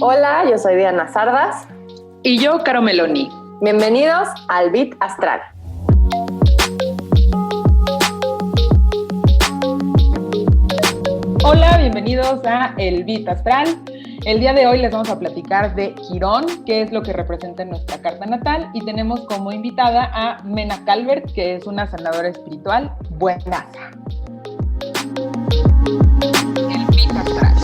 Hola, yo soy Diana Sardas. Y yo, Caro Meloni. Bienvenidos al Beat Astral. Hola, bienvenidos a El Beat Astral. El día de hoy les vamos a platicar de Quirón, qué es lo que representa en nuestra carta natal, y tenemos como invitada a Mena Calvert, que es una sanadora espiritual buenaza. El Beat Astral.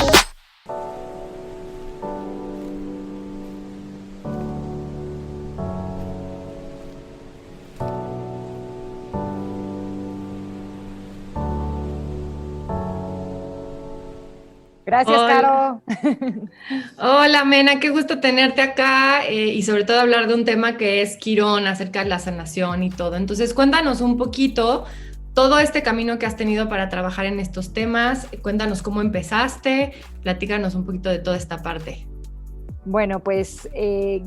Gracias, Hola. Caro. Hola, Mena, qué gusto tenerte acá y sobre todo hablar de un tema que es Quirón, acerca de la sanación y todo. Entonces, cuéntanos un poquito todo este camino que has tenido para trabajar en estos temas. Cuéntanos cómo empezaste, platícanos un poquito de toda esta parte. Bueno, pues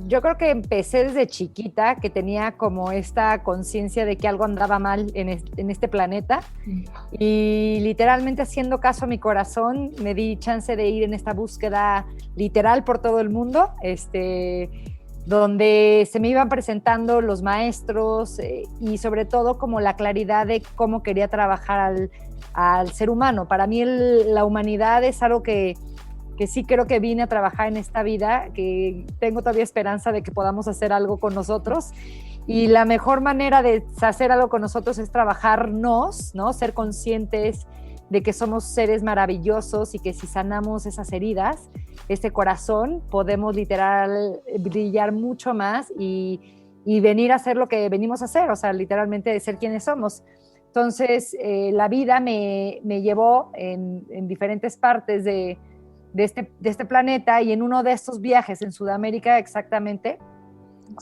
yo creo que empecé desde chiquita, que tenía como esta conciencia de que algo andaba mal en este planeta, y literalmente haciendo caso a mi corazón me di chance de ir en esta búsqueda literal por todo el mundo, donde se me iban presentando los maestros y sobre todo como la claridad de cómo quería trabajar al ser humano. Para mí la humanidad es algo que sí creo que vine a trabajar en esta vida, que tengo todavía esperanza de que podamos hacer algo con nosotros, y la mejor manera de hacer algo con nosotros es trabajarnos, ¿no? Ser conscientes de que somos seres maravillosos y que si sanamos esas heridas, este corazón, podemos literal brillar mucho más y venir a hacer lo que venimos a hacer, o sea, literalmente ser quienes somos. Entonces, la vida me llevó en diferentes partes de este planeta, y en uno de estos viajes en Sudamérica exactamente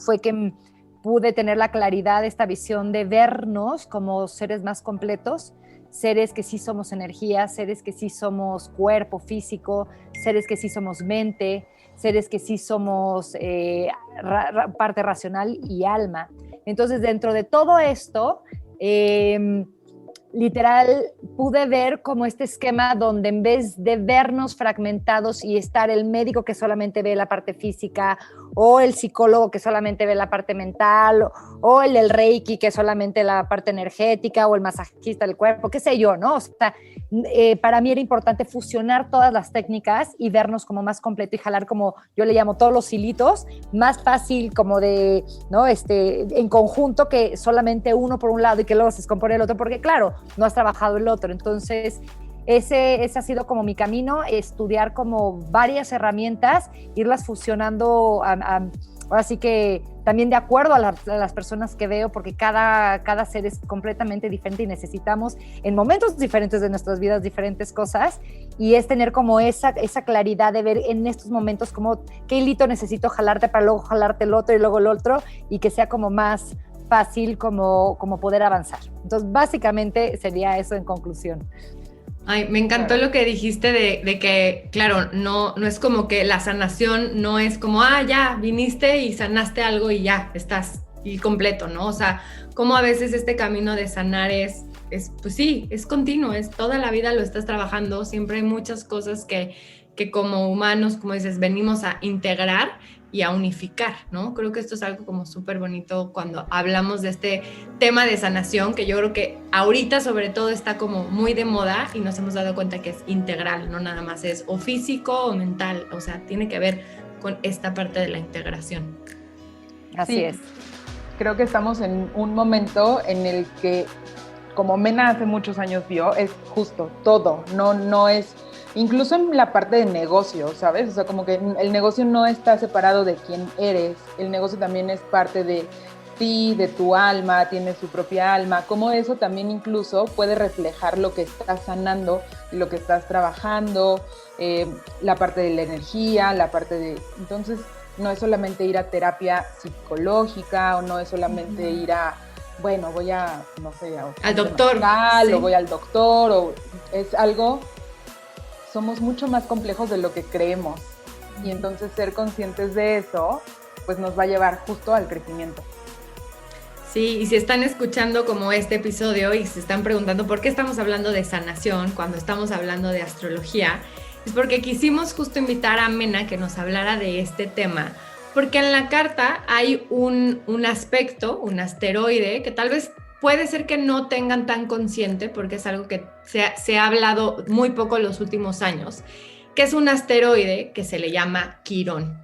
fue que pude tener la claridad, esta visión de vernos como seres más completos, seres que sí somos energía, seres que sí somos cuerpo físico, seres que sí somos mente, seres que sí somos parte racional y alma. Entonces, dentro de todo esto, literal pude ver como este esquema donde en vez de vernos fragmentados y estar el médico que solamente ve la parte física, o el psicólogo que solamente ve la parte mental, o el del Reiki que solamente la parte energética, o el masajista del cuerpo, qué sé yo, ¿no? O sea, para mí era importante fusionar todas las técnicas y vernos como más completo y jalar, como yo le llamo, todos los hilitos, más fácil como de, ¿no? En conjunto, que solamente uno por un lado y que luego se descompone el otro, porque claro, no has trabajado el otro. Entonces, ese ha sido como mi camino, estudiar como varias herramientas, irlas fusionando, así que también de acuerdo a las personas que veo, porque cada ser es completamente diferente y necesitamos en momentos diferentes de nuestras vidas diferentes cosas, y es tener como esa claridad de ver en estos momentos como qué hilito necesito jalarte para luego jalarte el otro y luego el otro, y que sea como más fácil como poder avanzar. Entonces, básicamente sería eso en conclusión. Ay, me encantó lo que dijiste de que, claro, no es como que la sanación no es como, ya, viniste y sanaste algo y ya, estás y completo, ¿no? O sea, como a veces este camino de sanar es pues sí, es continuo, es toda la vida lo estás trabajando, siempre hay muchas cosas que como humanos, como dices, venimos a integrar y a unificar, ¿no? Creo que esto es algo como súper bonito cuando hablamos de este tema de sanación, que yo creo que ahorita sobre todo está como muy de moda, y nos hemos dado cuenta que es integral, no nada más es o físico o mental, o sea, tiene que ver con esta parte de la integración. Así es. Creo que estamos en un momento en el que, como Mena hace muchos años vio, es justo todo, no es, incluso en la parte de negocio, ¿sabes? O sea, como que el negocio no está separado de quién eres, el negocio también es parte de ti, de tu alma, tiene su propia alma, como eso también incluso puede reflejar lo que estás sanando y lo que estás trabajando, la parte de la energía, la parte de... Entonces, no es solamente ir a terapia psicológica, o no es solamente ir a, bueno, voy a, no sé, al doctor, sí, o voy al doctor, o es algo, somos mucho más complejos de lo que creemos, y entonces ser conscientes de eso, pues nos va a llevar justo al crecimiento. Sí, y si están escuchando como este episodio y se están preguntando por qué estamos hablando de sanación cuando estamos hablando de astrología, es porque quisimos justo invitar a Mena que nos hablara de este tema, porque en la carta hay un aspecto, un asteroide, que tal vez puede ser que no tengan tan consciente, porque es algo que se ha hablado muy poco en los últimos años, que es un asteroide que se le llama Quirón.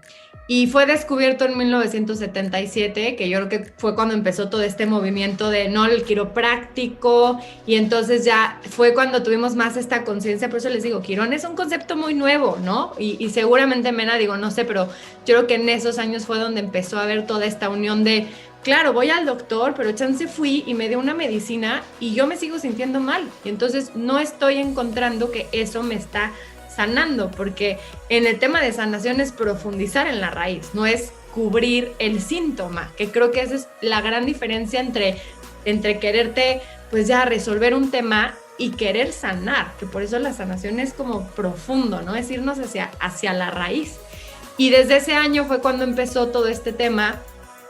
Y fue descubierto en 1977, que yo creo que fue cuando empezó todo este movimiento de no, el quiropráctico, y entonces ya fue cuando tuvimos más esta conciencia. Por eso les digo, Quirón es un concepto muy nuevo, ¿no? Y seguramente Mena, digo, no sé, pero yo creo que en esos años fue donde empezó a haber toda esta unión de, claro, voy al doctor, pero chance fui y me dio una medicina y yo me sigo sintiendo mal. Y entonces no estoy encontrando que eso me está sanando, porque en el tema de sanación es profundizar en la raíz, no es cubrir el síntoma, que creo que esa es la gran diferencia entre quererte pues ya resolver un tema y querer sanar, que por eso la sanación es como profundo, ¿no? Es irnos hacia la raíz. Y desde ese año fue cuando empezó todo este tema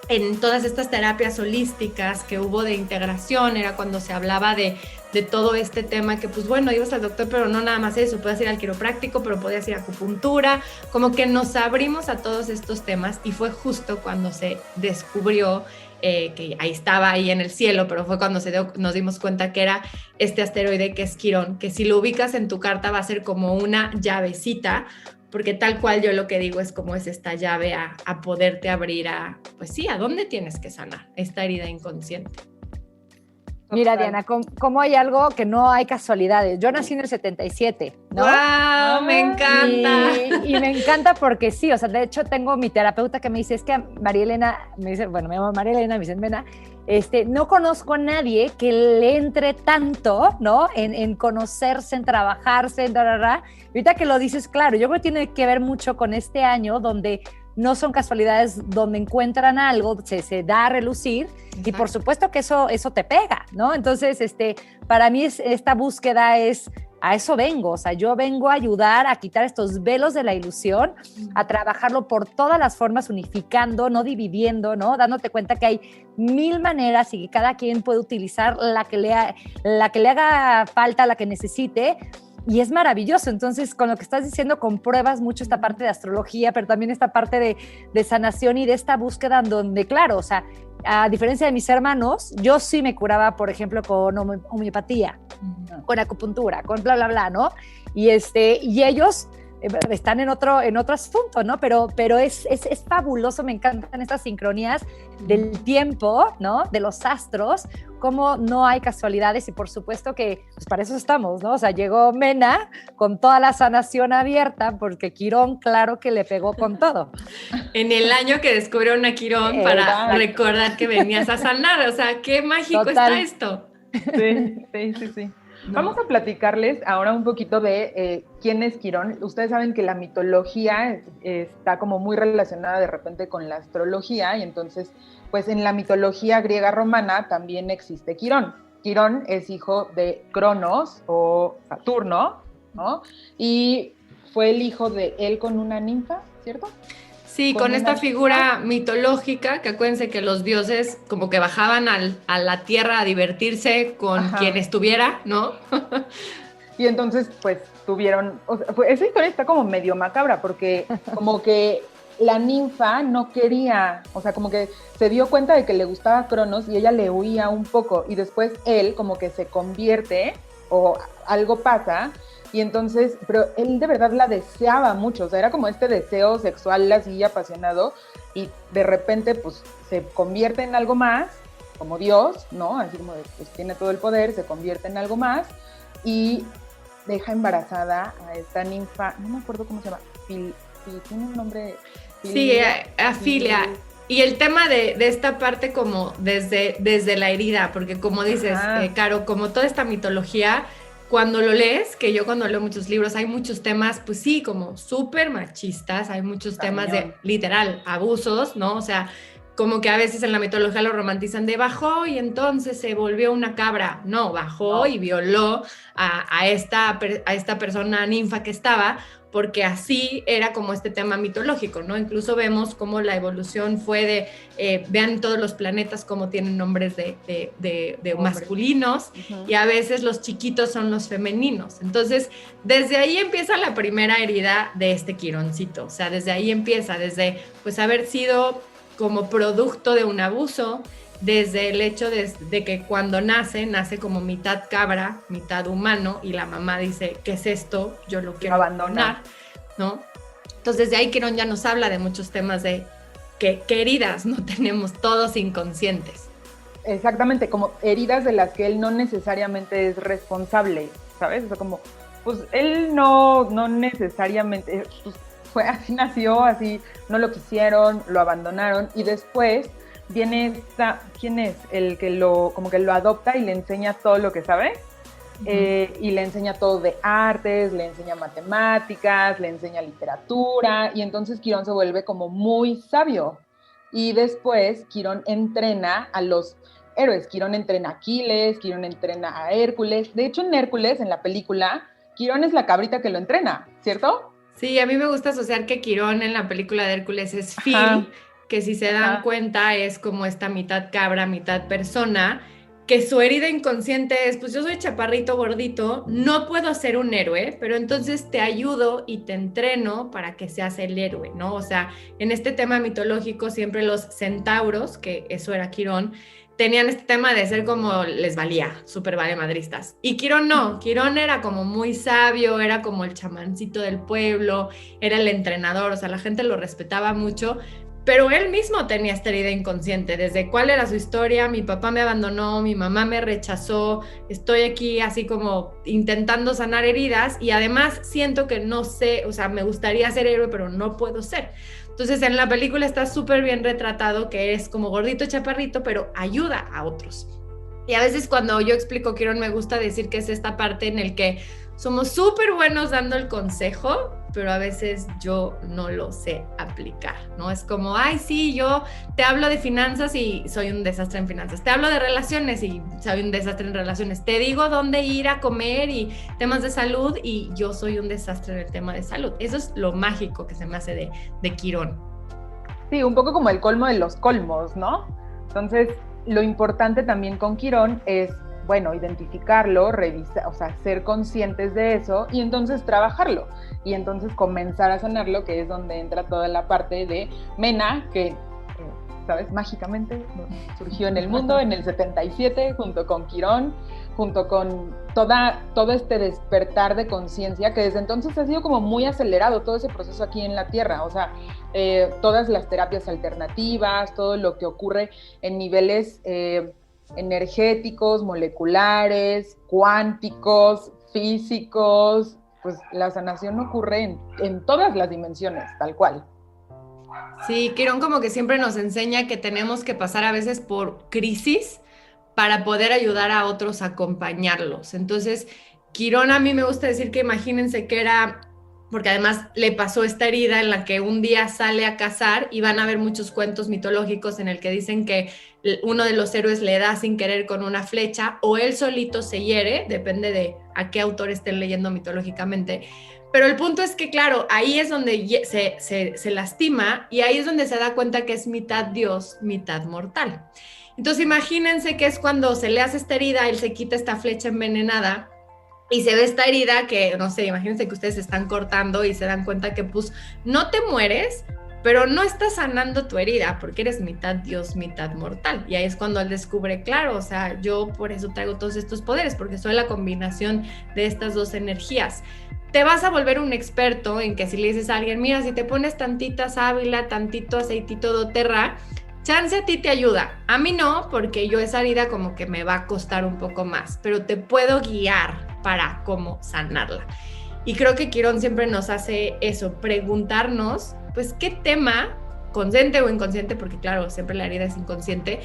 en todas estas terapias holísticas que hubo de integración, era cuando se hablaba de todo este tema que pues bueno, ibas al doctor, pero no nada más eso, podías ir al quiropráctico, pero podías ir a acupuntura, como que nos abrimos a todos estos temas y fue justo cuando se descubrió que ahí estaba ahí en el cielo, pero fue cuando nos dimos cuenta que era este asteroide que es Quirón, que si lo ubicas en tu carta va a ser como una llavecita, porque tal cual yo lo que digo es como es esta llave a poderte abrir pues sí, a dónde tienes que sanar esta herida inconsciente. Mira, Diana, ¿cómo hay algo que no hay casualidades? Yo nací en el 77, ¿no? ¡Wow! Me encanta. Y me encanta porque sí, o sea, de hecho tengo mi terapeuta que me dice, es que María Elena, me dice, bueno, me llamo María Elena, me dicen Mena, no conozco a nadie que le entre tanto, ¿no? En conocerse, en trabajarse, en ahorita que lo dices, claro, yo creo que tiene que ver mucho con este año donde no son casualidades, donde encuentran algo, se da a relucir. Exacto. Y por supuesto que eso te pega, ¿no? Entonces, para mí esta búsqueda a eso vengo, o sea, yo vengo a ayudar a quitar estos velos de la ilusión, a trabajarlo por todas las formas, unificando, no dividiendo, ¿no? Dándote cuenta que hay 1000 maneras y que cada quien puede utilizar la que le haga falta, la que necesite. Y es maravilloso. Entonces, con lo que estás diciendo, compruebas mucho esta parte de astrología, pero también esta parte de sanación y de esta búsqueda donde, claro, o sea, a diferencia de mis hermanos, yo sí me curaba, por ejemplo, con homeopatía, con acupuntura, con bla, bla, bla, ¿no? Y ellos están en otro asunto, ¿no? Pero es fabuloso, me encantan estas sincronías del tiempo, ¿no? De los astros, como no hay casualidades y por supuesto que pues para eso estamos, ¿no? O sea, llegó Mena con toda la sanación abierta porque Quirón, claro que le pegó con todo. En el año que descubrieron a Quirón para recordar que venías a sanar, o sea, qué mágico está esto. Sí. No. Vamos a platicarles ahora un poquito de quién es Quirón. Ustedes saben que la mitología está como muy relacionada de repente con la astrología y entonces, pues en la mitología griega romana también existe Quirón. Quirón es hijo de Cronos o Saturno, ¿no? Y fue el hijo de él con una ninfa, ¿cierto? Sí, con esta figura mitológica, que acuérdense que los dioses como que bajaban a la tierra a divertirse con quien estuviera, ¿no? Y entonces, pues, tuvieron, o sea, esa historia está como medio macabra, porque como que la ninfa no quería, o sea, como que se dio cuenta de que le gustaba Cronos y ella le huía un poco, y después él como que se convierte, o algo pasa, y entonces, pero él de verdad la deseaba mucho, o sea, era como este deseo sexual así apasionado, y de repente, pues, se convierte en algo más, como Dios, ¿no? Así como, pues, tiene todo el poder, se convierte en algo más, y deja embarazada a esta ninfa, no me acuerdo cómo se llama, tiene un nombre... Sí, Afilia. Y el tema de esta parte como desde la herida, porque como dices, Caro, como toda esta mitología, cuando lo lees, que yo cuando leo muchos libros, hay muchos temas, pues sí, como súper machistas, hay muchos temas de, literal, abusos, ¿no? O sea, como que a veces en la mitología lo romantizan de bajó y entonces se volvió una cabra. No, bajó y violó a esta persona ninfa que estaba, porque así era como este tema mitológico, ¿no? Incluso vemos cómo la evolución fue de, vean todos los planetas cómo tienen nombres de masculinos, y a veces los chiquitos son los femeninos. Entonces, desde ahí empieza la primera herida de este Quironcito, o sea, desde ahí empieza, desde pues haber sido como producto de un abuso, desde el hecho de que cuando nace como mitad cabra, mitad humano, y la mamá dice, ¿qué es esto? Yo lo quiero abandonar, ¿no? Entonces de ahí Quirón ya nos habla de muchos temas de qué heridas no tenemos todos inconscientes. Exactamente, como heridas de las que él no necesariamente es responsable, ¿sabes? O sea, como, pues él no necesariamente, pues, fue así, nació, así, no lo quisieron, lo abandonaron, y después viene ¿quién es? El que como que lo adopta y le enseña todo lo que sabe, y le enseña todo de artes, le enseña matemáticas, le enseña literatura, y entonces Quirón se vuelve como muy sabio. Y después Quirón entrena a los héroes, Quirón entrena a Aquiles, Quirón entrena a Hércules. De hecho, en Hércules, en la película, Quirón es la cabrita que lo entrena, ¿cierto? Sí, a mí me gusta asociar que Quirón en la película de Hércules es Phil, que si se dan cuenta es como esta mitad cabra, mitad persona, que su herida inconsciente es, pues yo soy chaparrito, gordito, no puedo ser un héroe, pero entonces te ayudo y te entreno para que seas el héroe, ¿no? O sea, en este tema mitológico siempre los centauros, que eso era Quirón, tenían este tema de ser como les valía, súper valemadristas. Y Quirón no, Quirón era como muy sabio, era como el chamancito del pueblo, era el entrenador, o sea, la gente lo respetaba mucho, pero él mismo tenía esta herida inconsciente, desde cuál era su historia, mi papá me abandonó, mi mamá me rechazó, estoy aquí así como intentando sanar heridas, y además siento que no sé, o sea, me gustaría ser héroe, pero no puedo ser. Entonces en la película está súper bien retratado que es como gordito, chaparrito, pero ayuda a otros. Y a veces cuando yo explico Quirón me gusta decir que es esta parte en el que somos súper buenos dando el consejo, pero a veces yo no lo sé aplicar, ¿no? Es como, ay, sí, yo te hablo de finanzas y soy un desastre en finanzas. Te hablo de relaciones y soy un desastre en relaciones. Te digo dónde ir a comer y temas de salud y yo soy un desastre en el tema de salud. Eso es lo mágico que se me hace de Quirón. Sí, un poco como el colmo de los colmos, ¿no? Entonces, lo importante también con Quirón es, bueno, identificarlo, revisar, o sea, ser conscientes de eso y entonces trabajarlo y entonces comenzar a sanarlo, que es donde entra toda la parte de Mena, que, ¿sabes? Mágicamente surgió en el mundo en el 77 junto con Quirón, junto con todo este despertar de conciencia que desde entonces ha sido como muy acelerado todo ese proceso aquí en la Tierra, o sea, todas las terapias alternativas, todo lo que ocurre en niveles energéticos, moleculares, cuánticos, físicos, pues la sanación ocurre en todas las dimensiones, tal cual. Sí, Quirón como que siempre nos enseña que tenemos que pasar a veces por crisis para poder ayudar a otros a acompañarlos. Entonces, Quirón a mí me gusta decir que imagínense que era, porque además le pasó esta herida en la que un día sale a cazar y van a ver muchos cuentos mitológicos en el que dicen que uno de los héroes le da sin querer con una flecha o él solito se hiere, depende de a qué autor estén leyendo mitológicamente. Pero el punto es que, claro, ahí es donde se lastima y ahí es donde se da cuenta que es mitad Dios, mitad mortal. Entonces imagínense que es cuando se le hace esta herida, él se quita esta flecha envenenada y se ve esta herida que, no sé, imagínense que ustedes se están cortando y se dan cuenta que pues no te mueres, pero no estás sanando tu herida porque eres mitad Dios, mitad mortal. Y ahí es cuando él descubre, claro, o sea, yo por eso traigo todos estos poderes, porque soy la combinación de estas dos energías. Te vas a volver un experto en que si le dices a alguien, mira, si te pones tantita sábila, tantito aceitito doTERRA, chance a ti te ayuda. A mí no, porque yo esa herida como que me va a costar un poco más, pero te puedo guiar para cómo sanarla. Y creo que Quirón siempre nos hace eso, preguntarnos, pues, ¿qué tema, consciente o inconsciente? Porque claro, siempre la herida es inconsciente.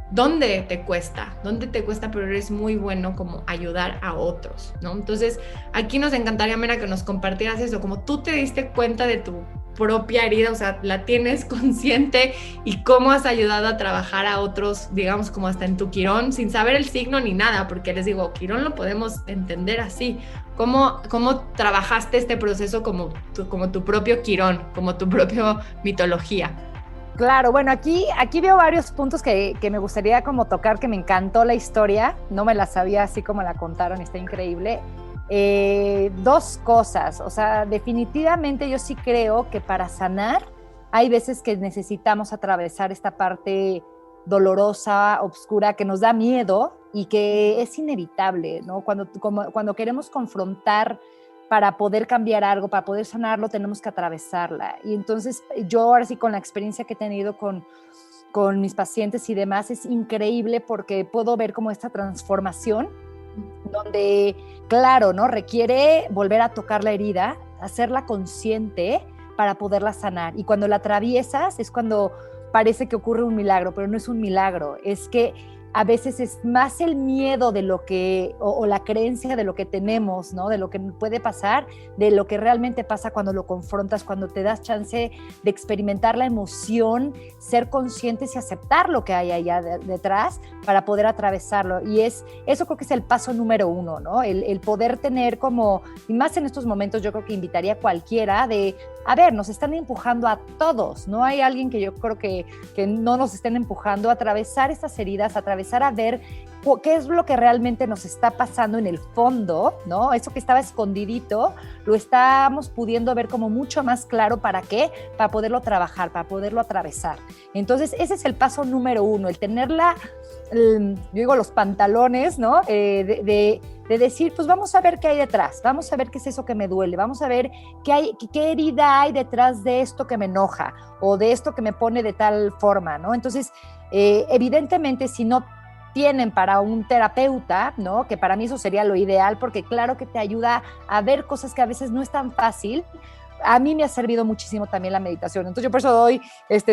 ¿Dónde te cuesta? ¿Dónde te cuesta? Pero eres muy bueno como ayudar a otros, ¿no? Entonces, aquí nos encantaría, Mena, que nos compartieras eso, como tú te diste cuenta de tu propia herida, o sea, la tienes consciente y cómo has ayudado a trabajar a otros, digamos, como hasta en tu quirón, sin saber el signo ni nada, porque les digo, quirón lo podemos entender así. ¿Cómo trabajaste este proceso como tu propio quirón, como tu propia mitología? Claro, bueno, aquí veo varios puntos que me gustaría como tocar, que me encantó la historia, no me la sabía así como la contaron, está increíble. Dos cosas, o sea, definitivamente yo sí creo que para sanar hay veces que necesitamos atravesar esta parte dolorosa, oscura, que nos da miedo y que es inevitable, ¿no? Cuando queremos confrontar para poder cambiar algo, para poder sanarlo, tenemos que atravesarla. Y entonces yo ahora sí, con la experiencia que he tenido con mis pacientes y demás, es increíble porque puedo ver como esta transformación donde, claro, ¿no? Requiere volver a tocar la herida, hacerla consciente para poderla sanar. Y cuando la atraviesas es cuando parece que ocurre un milagro, pero no es un milagro, es que a veces es más el miedo de lo que, o la creencia de lo que tenemos, ¿no? De lo que puede pasar, de lo que realmente pasa cuando lo confrontas, cuando te das chance de experimentar la emoción, ser conscientes y aceptar lo que hay allá detrás para poder atravesarlo. Y eso creo que es el paso número uno, ¿no? El poder tener como, y más en estos momentos yo creo que invitaría a cualquiera de, a ver, nos están empujando a todos, no hay alguien que yo creo que no nos estén empujando a atravesar estas heridas, a atravesar a ver qué es lo que realmente nos está pasando en el fondo, ¿no? Eso que estaba escondidito, lo estamos pudiendo ver como mucho más claro. ¿Para qué? Para poderlo trabajar, para poderlo atravesar. Entonces, ese es el paso número uno, el tenerla, yo digo, los pantalones, ¿no? De decir, pues vamos a ver qué hay detrás, vamos a ver qué es eso que me duele, vamos a ver qué herida hay detrás de esto que me enoja o de esto que me pone de tal forma, ¿no? Entonces, evidentemente, si no tienen para un terapeuta, ¿no? Que para mí eso sería lo ideal, porque claro que te ayuda a ver cosas que a veces no es tan fácil. A mí me ha servido muchísimo también la meditación. Entonces yo por eso doy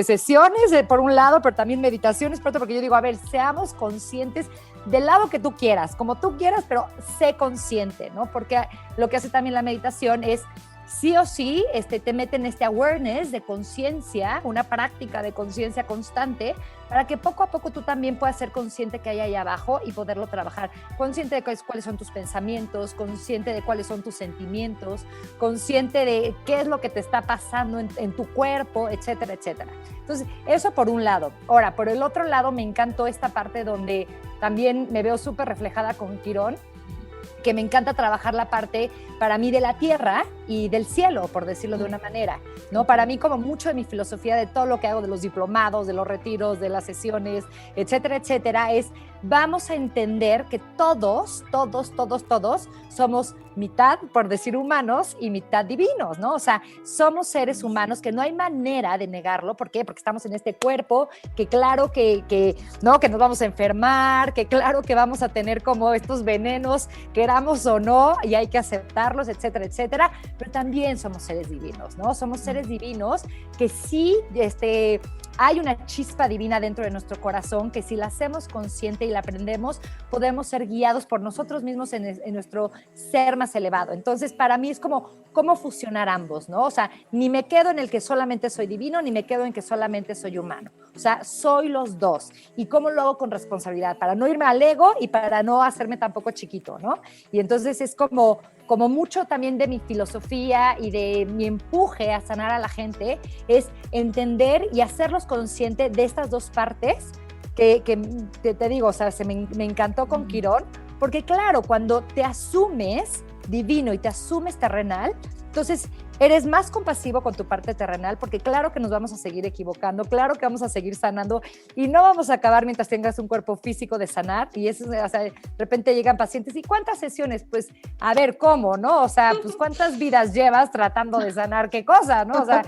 sesiones por un lado, pero también meditaciones por otro, porque yo digo, a ver, seamos conscientes del lado que tú quieras, como tú quieras, pero sé consciente, ¿no? Porque lo que hace también la meditación es sí o sí te mete en este awareness de conciencia, una práctica de conciencia constante, para que poco a poco tú también puedas ser consciente que hay ahí abajo y poderlo trabajar. Consciente de cuáles son tus pensamientos, consciente de cuáles son tus sentimientos, consciente de qué es lo que te está pasando en tu cuerpo, etcétera, etcétera. Entonces, eso por un lado. Ahora, por el otro lado, me encantó esta parte donde también me veo súper reflejada con Quirón, que me encanta trabajar la parte, para mí, de la tierra y del cielo, por decirlo de una manera, ¿no? Para mí, como mucho de mi filosofía, de todo lo que hago, de los diplomados, de los retiros, de las sesiones, etcétera, etcétera, es vamos a entender que todos somos mitad, por decir humanos, y mitad divinos, ¿no? O sea, somos seres humanos que no hay manera de negarlo. ¿Por qué? Porque estamos en este cuerpo, que claro ¿no? Que nos vamos a enfermar, que claro que vamos a tener como estos venenos, queramos o no, y hay que aceptarlos, etcétera, etcétera, pero también somos seres divinos, ¿no? Somos seres divinos que sí, hay una chispa divina dentro de nuestro corazón que si la hacemos consciente y la aprendemos, podemos ser guiados por nosotros mismos en nuestro ser más elevado. Entonces, para mí es como cómo fusionar ambos, ¿no? O sea, ni me quedo en el que solamente soy divino, ni me quedo en que solamente soy humano. O sea, soy los dos. ¿Y cómo lo hago con responsabilidad? Para no irme al ego y para no hacerme tampoco chiquito, ¿no? Y entonces es como mucho también de mi filosofía y de mi empuje a sanar a la gente, es entender y hacerlos conscientes de estas dos partes que te digo, o sea, me encantó con Quirón, porque claro, cuando te asumes divino y te asumes terrenal, entonces eres más compasivo con tu parte terrenal, porque claro que nos vamos a seguir equivocando, claro que vamos a seguir sanando y no vamos a acabar mientras tengas un cuerpo físico de sanar. Y eso, o sea, de repente llegan pacientes, ¿y cuántas sesiones? Pues a ver, ¿cómo, no? O sea, pues ¿cuántas vidas llevas tratando de sanar qué cosa, no? O sea,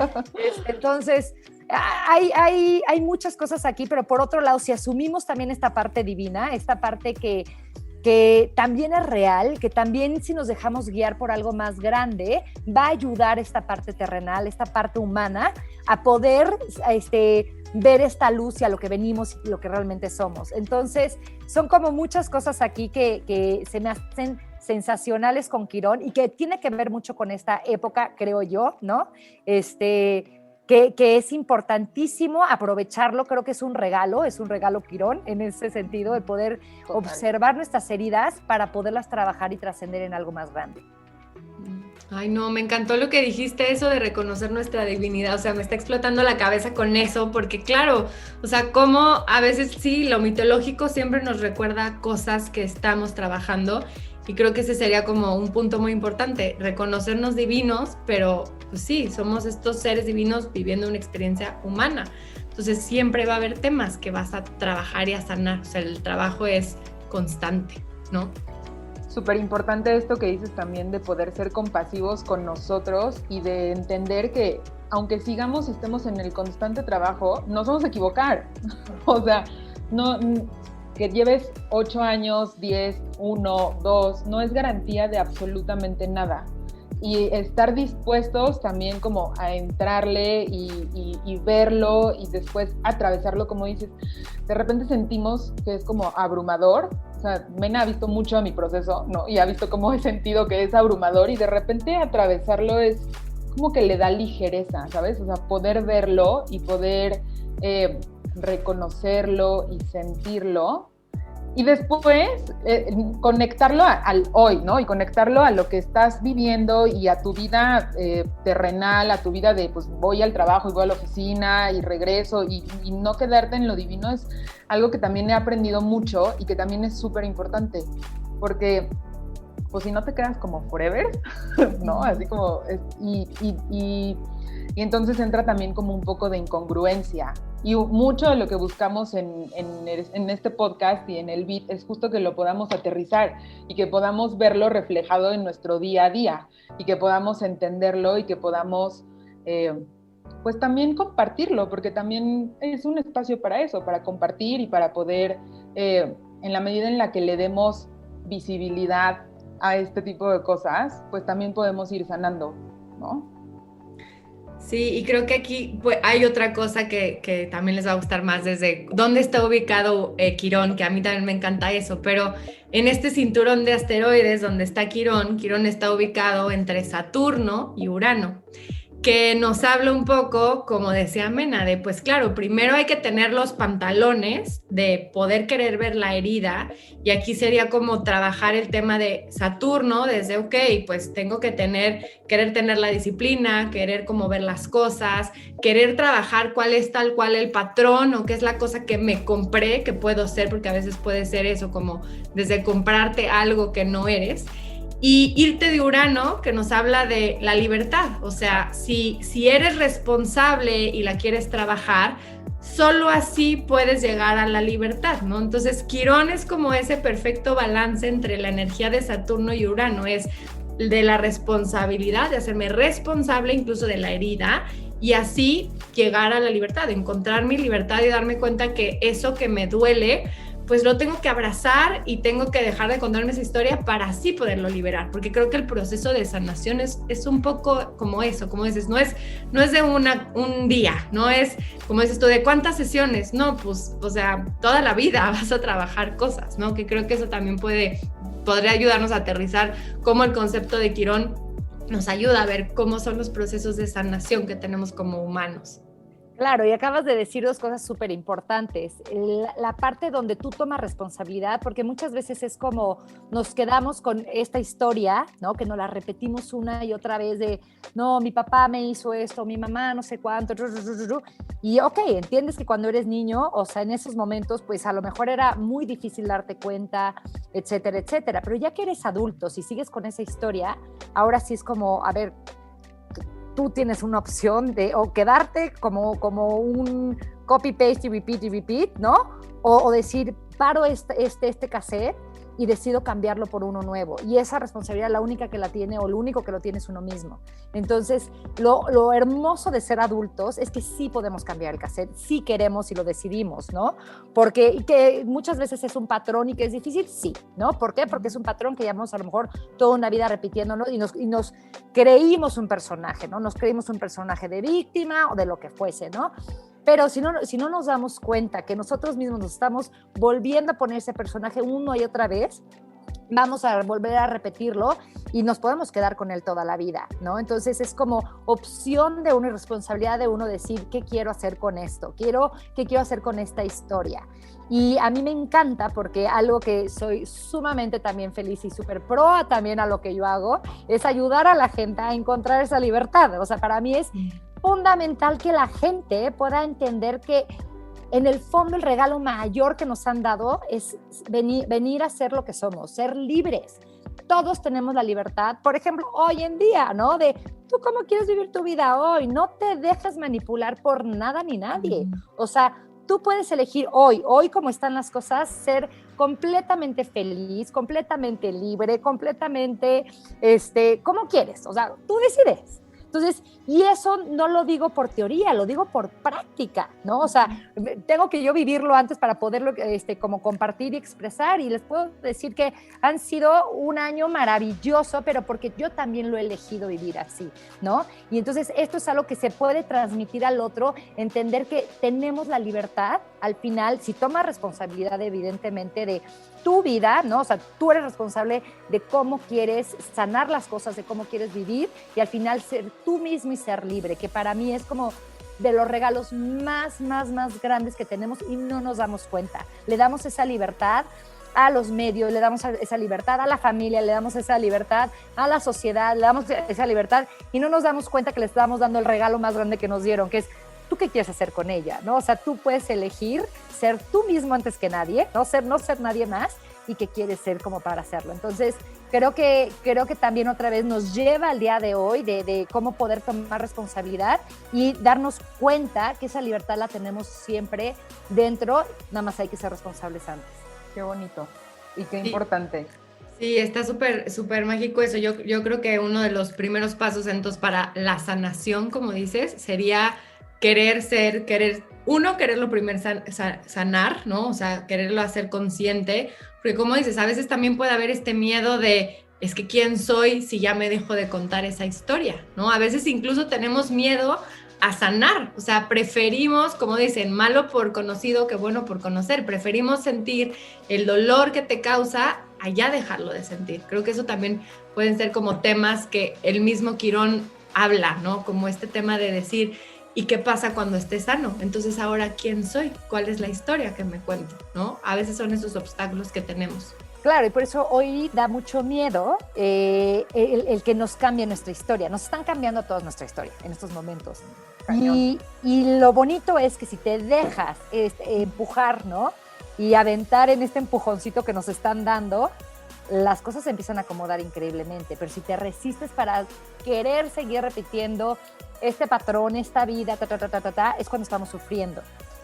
entonces hay muchas cosas aquí, pero por otro lado, si asumimos también esta parte divina, esta parte que también es real, que también si nos dejamos guiar por algo más grande, va a ayudar esta parte terrenal, esta parte humana, a poder ver esta luz y a lo que venimos y lo que realmente somos. Entonces, son como muchas cosas aquí que se me hacen sensacionales con Quirón y que tiene que ver mucho con esta época, creo yo, ¿no? Que es importantísimo aprovecharlo, creo que es un regalo Quirón en ese sentido, de poder observar nuestras heridas para poderlas trabajar y trascender en algo más grande. Ay, no, me encantó lo que dijiste, eso de reconocer nuestra divinidad, o sea, me está explotando la cabeza con eso, porque claro, o sea, como a veces sí, lo mitológico siempre nos recuerda cosas que estamos trabajando, y creo que ese sería como un punto muy importante, reconocernos divinos, pero pues sí, somos estos seres divinos viviendo una experiencia humana, entonces siempre va a haber temas que vas a trabajar y a sanar, o sea, el trabajo es constante, ¿no? Súper importante esto que dices también de poder ser compasivos con nosotros y de entender que aunque estemos en el constante trabajo, nos vamos a equivocar. O sea, no, que lleves 8 años, 10, 1, 2, no es garantía de absolutamente nada. Y estar dispuestos también como a entrarle y verlo y después atravesarlo, como dices, de repente sentimos que es como abrumador. O sea, Mena ha visto mucho a mi proceso, ¿no? Y ha visto cómo he sentido que es abrumador y de repente atravesarlo es como que le da ligereza, ¿sabes? O sea, poder verlo y poder reconocerlo y sentirlo y después conectarlo al hoy, ¿no? Y conectarlo a lo que estás viviendo y a tu vida terrenal, a tu vida de, pues, voy al trabajo y voy a la oficina y regreso y no quedarte en lo divino es algo que también he aprendido mucho y que también es súper importante, porque pues si no te quedas como forever, ¿no? Así como, y entonces entra también como un poco de incongruencia. Y mucho de lo que buscamos en este podcast y en el Beat es justo que lo podamos aterrizar y que podamos verlo reflejado en nuestro día a día y que podamos entenderlo y que podamos pues también compartirlo, porque también es un espacio para eso, para compartir y para poder, en la medida en la que le demos visibilidad a este tipo de cosas, pues también podemos ir sanando, ¿no? Sí, y creo que aquí pues, hay otra cosa que también les va a gustar más desde dónde está ubicado Quirón, que a mí también me encanta eso, pero en este cinturón de asteroides donde está Quirón está ubicado entre Saturno y Urano, que nos habla un poco, como decía Mena, de pues claro, primero hay que tener los pantalones de poder querer ver la herida, y aquí sería como trabajar el tema de Saturno desde, ok, pues tengo que querer tener la disciplina, querer como ver las cosas, querer trabajar cuál es tal cual el patrón o qué es la cosa que me compré, que puedo ser, porque a veces puede ser eso, como desde comprarte algo que no eres. Y irte de Urano, que nos habla de la libertad, o sea, si eres responsable y la quieres trabajar, solo así puedes llegar a la libertad, ¿no? Entonces, Quirón es como ese perfecto balance entre la energía de Saturno y Urano, es de la responsabilidad, de hacerme responsable incluso de la herida, y así llegar a la libertad, encontrar mi libertad y darme cuenta que eso que me duele, pues lo tengo que abrazar y tengo que dejar de contarme esa historia para así poderlo liberar, porque creo que el proceso de sanación es un poco como eso, como dices, no es de un día, no es, como dices tú, de cuántas sesiones, no, pues, o sea, toda la vida vas a trabajar cosas, ¿no? Que creo que eso también podría ayudarnos a aterrizar cómo el concepto de Quirón nos ayuda a ver cómo son los procesos de sanación que tenemos como humanos. Claro, y acabas de decir dos cosas súper importantes. La parte donde tú tomas responsabilidad, porque muchas veces es como nos quedamos con esta historia, ¿no? Que nos la repetimos una y otra vez de, no, mi papá me hizo esto, mi mamá no sé cuánto, y ok, entiendes que cuando eres niño, o sea, en esos momentos, pues a lo mejor era muy difícil darte cuenta, etcétera, etcétera, pero ya que eres adulto, si sigues con esa historia, ahora sí es como, a ver, tú tienes una opción de o quedarte como un copy-paste y repeat, ¿no? O decir, paro este cassette y decido cambiarlo por uno nuevo. Y esa responsabilidad la única que la tiene o lo único que lo tiene es uno mismo. Entonces, lo hermoso de ser adultos es que sí podemos cambiar el cassette, sí queremos y lo decidimos, ¿no? Porque que muchas veces es un patrón y que es difícil, sí, ¿no? ¿Por qué? Porque es un patrón que llevamos a lo mejor toda una vida repitiéndolo y nos creímos un personaje, ¿no? Nos creímos un personaje de víctima o de lo que fuese, ¿no? Pero si no nos damos cuenta que nosotros mismos nos estamos volviendo a poner ese personaje una y otra vez, vamos a volver a repetirlo y nos podemos quedar con él toda la vida, ¿no? Entonces es como opción de uno y responsabilidad de uno decir, ¿qué quiero hacer con esto? ¿Qué quiero hacer con esta historia? Y a mí me encanta porque algo que soy sumamente también feliz y súper pro también a lo que yo hago es ayudar a la gente a encontrar esa libertad. O sea, para mí es fundamental que la gente pueda entender que en el fondo el regalo mayor que nos han dado es venir a ser lo que somos, ser libres. Todos tenemos la libertad, por ejemplo, hoy en día, ¿no? De tú cómo quieres vivir tu vida hoy, no te dejes manipular por nada ni nadie. O sea, tú puedes elegir hoy como están las cosas, ser completamente feliz, completamente libre, completamente, como quieres. O sea, tú decides. Entonces, y eso no lo digo por teoría, lo digo por práctica, ¿no? O sea, tengo que yo vivirlo antes para poderlo como compartir y expresar, y les puedo decir que han sido un año maravilloso, pero porque yo también lo he elegido vivir así, ¿no? Y entonces esto es algo que se puede transmitir al otro, entender que tenemos la libertad al final, si tomas responsabilidad evidentemente de tu vida, ¿no? O sea, tú eres responsable de cómo quieres sanar las cosas, de cómo quieres vivir, y al final ser tú mismo y ser libre, que para mí es como de los regalos más grandes que tenemos y no nos damos cuenta. Le damos esa libertad a los medios, le damos esa libertad a la familia, le damos esa libertad a la sociedad, le damos esa libertad y no nos damos cuenta que le estamos dando el regalo más grande que nos dieron, que es tú qué quieres hacer con ella, ¿no? O sea, tú puedes elegir ser tú mismo antes que nadie, no ser nadie más, y qué quieres ser como para hacerlo. Entonces, creo que también otra vez nos lleva al día de hoy de cómo poder tomar responsabilidad y darnos cuenta que esa libertad la tenemos siempre dentro, nada más hay que ser responsables antes. Qué bonito y qué importante. Sí, está súper mágico eso. Yo creo que uno de los primeros pasos entonces para la sanación, como dices, sería quererlo primero sanar, ¿no? O sea, quererlo hacer consciente, porque como dices, a veces también puede haber este miedo de, es que ¿quién soy si ya me dejo de contar esa historia, ¿no? A veces incluso tenemos miedo a sanar, o sea, preferimos, como dicen, malo por conocido que bueno por conocer, preferimos sentir el dolor que te causa a ya dejarlo de sentir. Creo que eso también pueden ser como temas que el mismo Quirón habla, ¿no? Como este tema de decir, ¿y qué pasa cuando esté sano? Entonces, ahora, ¿quién soy? ¿Cuál es la historia que me cuento? ¿No? A veces son esos obstáculos que tenemos. Claro, y por eso hoy da mucho miedo el que nos cambie nuestra historia. Nos están cambiando a todos nuestra historia en estos momentos. Y lo bonito es que si te dejas empujar, ¿no? Y aventar en este empujoncito que nos están dando, las cosas se empiezan a acomodar increíblemente. Pero si te resistes para querer seguir repitiendo este patrón, esta vida, es cuando estamos sufriendo,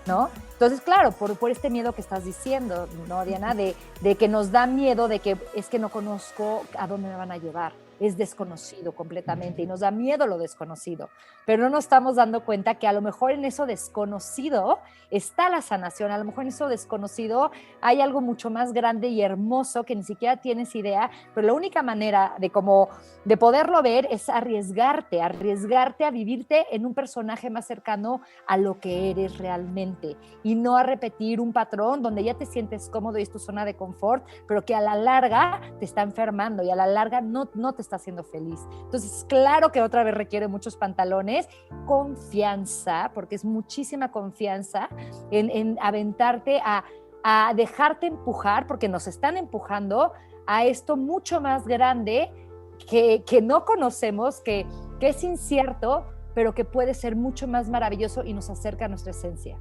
¿no? Entonces, claro, por este miedo que estás diciendo, ¿no, Diana? De que nos da miedo de que es que no conozco a dónde me van a llevar. Es desconocido completamente y nos da miedo lo desconocido, pero no nos estamos dando cuenta que a lo mejor en eso desconocido está la sanación, a lo mejor en eso desconocido hay algo mucho más grande y hermoso que ni siquiera tienes idea, pero la única manera de poderlo ver es arriesgarte a vivirte en un personaje más cercano a lo que eres realmente y no a repetir un patrón donde ya te sientes cómodo y es tu zona de confort, pero que a la larga te está enfermando y a la larga no te está haciendo feliz. Entonces, claro que otra vez requiere muchos pantalones, confianza, porque es muchísima confianza en aventarte a dejarte empujar, porque nos están empujando a esto mucho más grande que no conocemos, que es incierto, pero que puede ser mucho más maravilloso y nos acerca a nuestra esencia.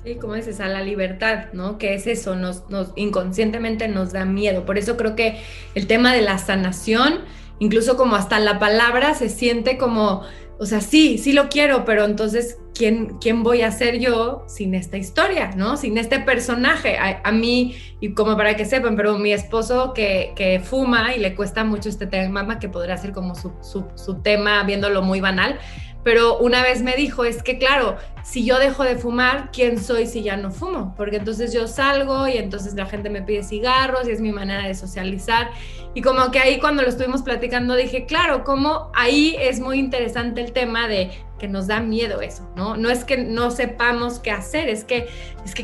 Sí, como dices, a la libertad, ¿no? Que es eso, nos inconscientemente nos da miedo. Por eso creo que el tema de la sanación, incluso como hasta la palabra se siente como, o sea, sí lo quiero, pero entonces, ¿quién voy a ser yo sin esta historia, ¿no? Sin este personaje. A mí, y como para que sepan, pero mi esposo que fuma y le cuesta mucho este tema, que podrá ser como su tema, viéndolo muy banal, pero una vez me dijo, es que claro, si yo dejo de fumar, ¿quién soy si ya no fumo? Porque entonces yo salgo y entonces la gente me pide cigarros y es mi manera de socializar. Y como que ahí cuando lo estuvimos platicando dije, claro, como ahí es muy interesante el tema de que nos da miedo eso, ¿no? No es que no sepamos qué hacer, es que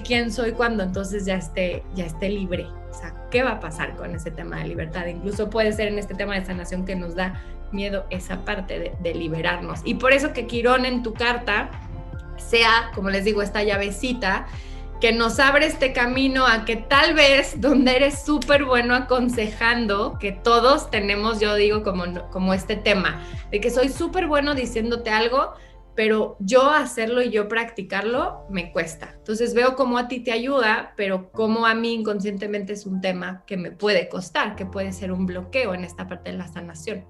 quién soy cuando entonces ya esté libre. O sea, ¿qué va a pasar con ese tema de libertad? Incluso puede ser en este tema de sanación que nos da miedo esa parte de liberarnos. Y por eso que Quirón en tu carta sea, como les digo, esta llavecita que nos abre este camino a que tal vez donde eres súper bueno aconsejando, que todos tenemos, yo digo, como este tema, de que soy súper bueno diciéndote algo, pero yo hacerlo y yo practicarlo me cuesta. Entonces veo cómo a ti te ayuda, pero cómo a mí inconscientemente es un tema que me puede costar, que puede ser un bloqueo en esta parte de la sanación.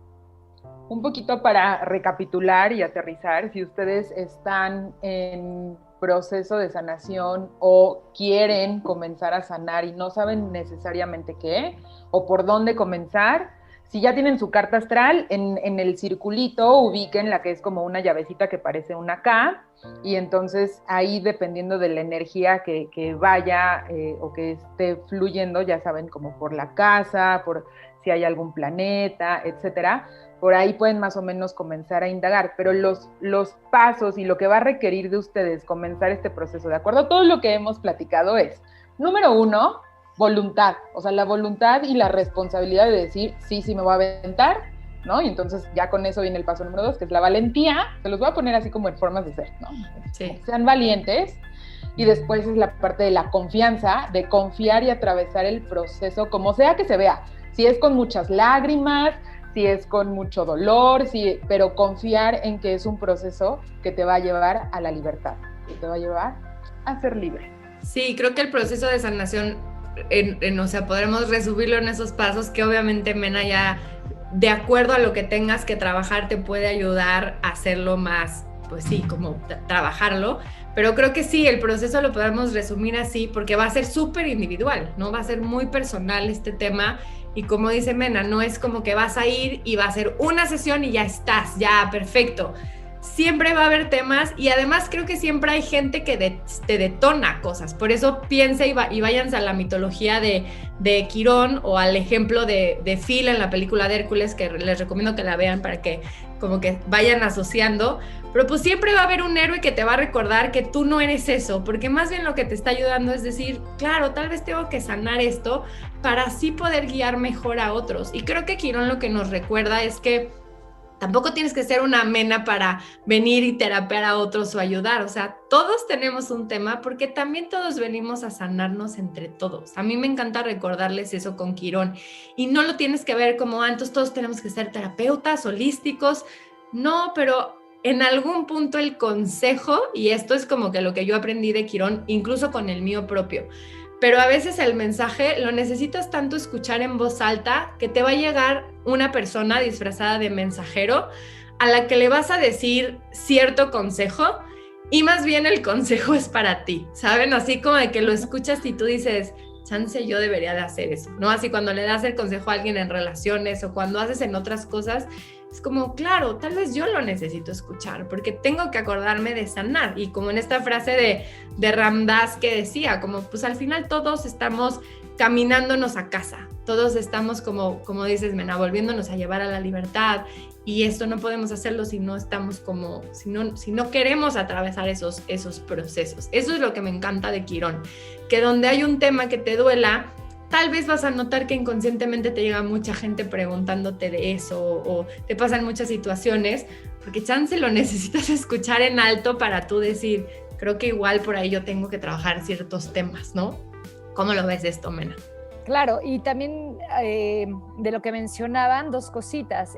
Un poquito para recapitular y aterrizar, si ustedes están en proceso de sanación o quieren comenzar a sanar y no saben necesariamente qué o por dónde comenzar, si ya tienen su carta astral, en el circulito ubiquen la que es como una llavecita que parece una K, y entonces ahí, dependiendo de la energía que vaya o que esté fluyendo, ya saben, como por la casa, por si hay algún planeta, etcétera, por ahí pueden más o menos comenzar a indagar, pero los pasos y lo que va a requerir de ustedes comenzar este proceso, de acuerdo a todo lo que hemos platicado, es, número 1, voluntad, o sea, la voluntad y la responsabilidad de decir, sí me voy a aventar, ¿no? Y entonces ya con eso viene el paso número 2, que es la valentía. Se los voy a poner así como en formas de ser, ¿no? Sí. Sean valientes. Y después es la parte de la confianza, de confiar y atravesar el proceso como sea que se vea. Si es con muchas lágrimas, si es con mucho dolor, pero confiar en que es un proceso que te va a llevar a la libertad, que te va a llevar a ser libre. Sí, creo que el proceso de sanación, o sea, podremos resumirlo en esos pasos que obviamente, Mena, ya de acuerdo a lo que tengas que trabajar te puede ayudar a hacerlo más, pues sí, como trabajarlo, pero creo que sí, el proceso lo podemos resumir así porque va a ser súper individual, ¿no? Va a ser muy personal este tema. Y como dice Mena, no es como que vas a ir y va a ser una sesión y ya estás, ya, perfecto. Siempre va a haber temas y además creo que siempre hay gente que te detona cosas. Por eso piensa y váyanse a la mitología de Quirón o al ejemplo de Phil en la película de Hércules, que les recomiendo que la vean para que como que vayan asociando. Pero pues siempre va a haber un héroe que te va a recordar que tú no eres eso, porque más bien lo que te está ayudando es decir, claro, tal vez tengo que sanar esto para así poder guiar mejor a otros. Y creo que Quirón lo que nos recuerda es que tampoco tienes que ser una Mena para venir y terapear a otros o ayudar. O sea, todos tenemos un tema porque también todos venimos a sanarnos entre todos. A mí me encanta recordarles eso con Quirón. Y no lo tienes que ver como, entonces todos tenemos que ser terapeutas, holísticos. No, pero en algún punto el consejo, y esto es como que lo que yo aprendí de Quirón, incluso con el mío propio, pero a veces el mensaje lo necesitas tanto escuchar en voz alta que te va a llegar una persona disfrazada de mensajero a la que le vas a decir cierto consejo y más bien el consejo es para ti, ¿saben? Así como de que lo escuchas y tú dices, chance yo debería de hacer eso, ¿no? Así cuando le das el consejo a alguien en relaciones o cuando haces en otras cosas, es como, claro, tal vez yo lo necesito escuchar porque tengo que acordarme de sanar. Y como en esta frase de Ram Dass que decía, como pues al final todos estamos caminándonos a casa, todos estamos como dices, Mena, volviéndonos a llevar a la libertad y esto no podemos hacerlo si no estamos como, si no queremos atravesar esos procesos. Eso es lo que me encanta de Quirón, que donde hay un tema que te duela, tal vez vas a notar que inconscientemente te llega mucha gente preguntándote de eso o te pasan muchas situaciones, porque chance lo necesitas escuchar en alto para tú decir, creo que igual por ahí yo tengo que trabajar ciertos temas, ¿no? ¿Cómo lo ves esto, Mena? Claro, y también de lo que mencionaban, dos cositas.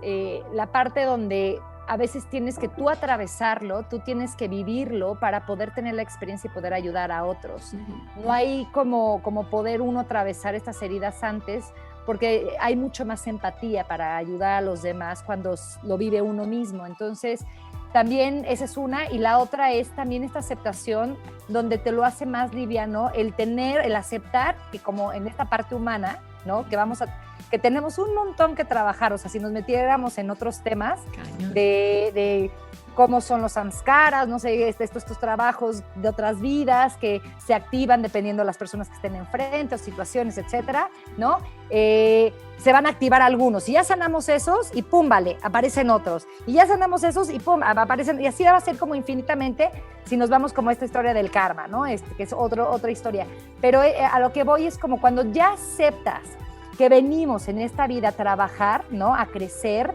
La parte donde a veces tienes que tú atravesarlo, tú tienes que vivirlo para poder tener la experiencia y poder ayudar a otros. Uh-huh. No hay como poder uno atravesar estas heridas antes, porque hay mucho más empatía para ayudar a los demás cuando lo vive uno mismo. Entonces, también esa es una, y la otra es también esta aceptación donde te lo hace más liviano, el aceptar que como en esta parte humana, ¿no? Que tenemos un montón que trabajar, o sea, si nos metiéramos en otros temas de cómo son los samskaras, no sé, estos trabajos de otras vidas que se activan dependiendo de las personas que estén enfrente o situaciones, etcétera, ¿no? Se van a activar algunos y ya sanamos esos y pum, vale, aparecen otros y ya sanamos esos y pum, aparecen, y así va a ser como infinitamente si nos vamos como esta historia del karma, ¿no? Que es otra historia, pero a lo que voy es como cuando ya aceptas que venimos en esta vida a trabajar, ¿no? A crecer,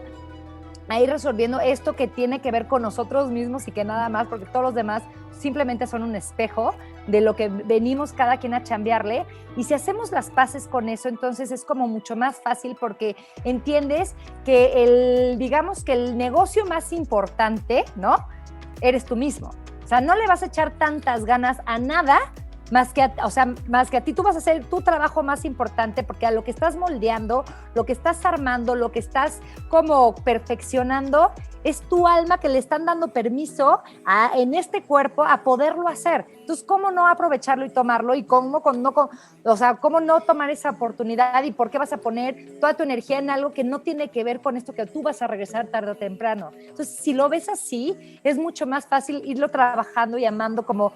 a ir resolviendo esto que tiene que ver con nosotros mismos y que nada más, porque todos los demás simplemente son un espejo de lo que venimos cada quien a chambearle. Y si hacemos las paces con eso, entonces es como mucho más fácil porque entiendes que digamos que el negocio más importante, ¿no? Eres tú mismo. O sea, no le vas a echar tantas ganas a nada más que a ti. Tú vas a hacer tu trabajo más importante porque a lo que estás moldeando, lo que estás armando, lo que estás como perfeccionando, es tu alma que le están dando permiso en este cuerpo a poderlo hacer. Entonces, ¿cómo no aprovecharlo y tomarlo? ¿Y cómo no tomar esa oportunidad? ¿Y por qué vas a poner toda tu energía en algo que no tiene que ver con esto que tú vas a regresar tarde o temprano? Entonces, si lo ves así, es mucho más fácil irlo trabajando y amando como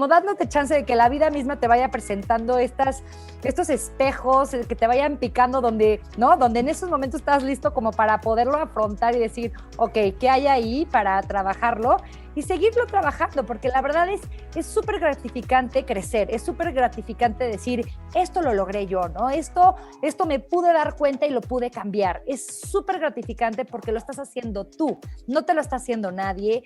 dándote chance de que la vida misma te vaya presentando estos espejos que te vayan picando donde en esos momentos estás listo como para poderlo afrontar y decir, ok, ¿qué hay ahí para trabajarlo? Y seguirlo trabajando, porque la verdad es súper gratificante crecer, es súper gratificante decir, esto lo logré yo, ¿no? Esto me pude dar cuenta y lo pude cambiar. Es súper gratificante porque lo estás haciendo tú, no te lo está haciendo nadie,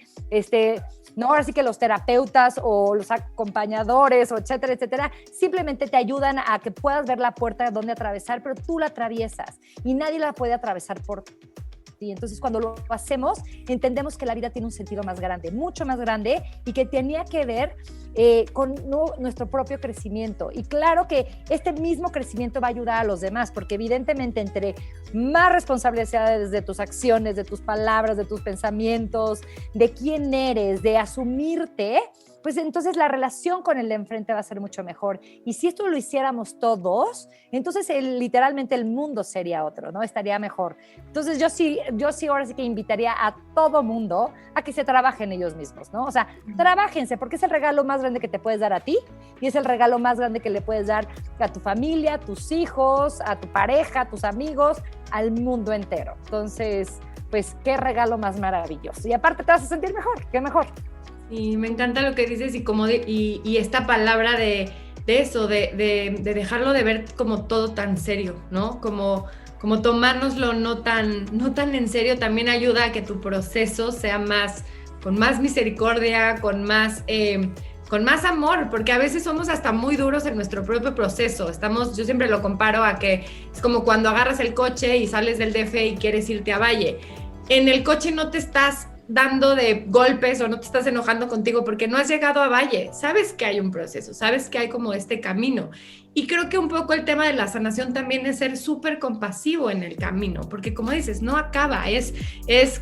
no, ahora sí que los terapeutas o los acompañadores, o etcétera, etcétera, simplemente te ayudan a que puedas ver la puerta de dónde atravesar, pero tú la atraviesas y nadie la puede atravesar por ti. Y entonces cuando lo hacemos, entendemos que la vida tiene un sentido más grande, mucho más grande, y que tenía que ver con nuestro propio crecimiento. Y claro que este mismo crecimiento va a ayudar a los demás, porque evidentemente entre más responsabilidades de tus acciones, de tus palabras, de tus pensamientos, de quién eres, de asumirte, pues entonces la relación con el de enfrente va a ser mucho mejor. Y si esto lo hiciéramos todos, entonces literalmente el mundo sería otro, ¿no? Estaría mejor. Entonces yo sí ahora sí que invitaría a todo mundo a que se trabajen ellos mismos, ¿no? O sea, trabájense, porque es el regalo más grande que te puedes dar a ti y es el regalo más grande que le puedes dar a tu familia, a tus hijos, a tu pareja, a tus amigos, al mundo entero. Entonces, pues qué regalo más maravilloso. Y aparte te vas a sentir mejor, qué mejor. Y me encanta lo que dices y esta palabra de eso, de dejarlo de ver como todo tan serio, ¿no? Como tomárnoslo no tan en serio también ayuda a que tu proceso sea con más misericordia, con más amor, porque a veces somos hasta muy duros en nuestro propio proceso. Yo siempre lo comparo a que es como cuando agarras el coche y sales del DF y quieres irte a Valle. En el coche no te estás dando de golpes o no te estás enojando contigo porque no has llegado a Valle. Sabes que hay un proceso, sabes que hay como este camino. Y creo que un poco el tema de la sanación también es ser súper compasivo en el camino, porque como dices, no acaba, es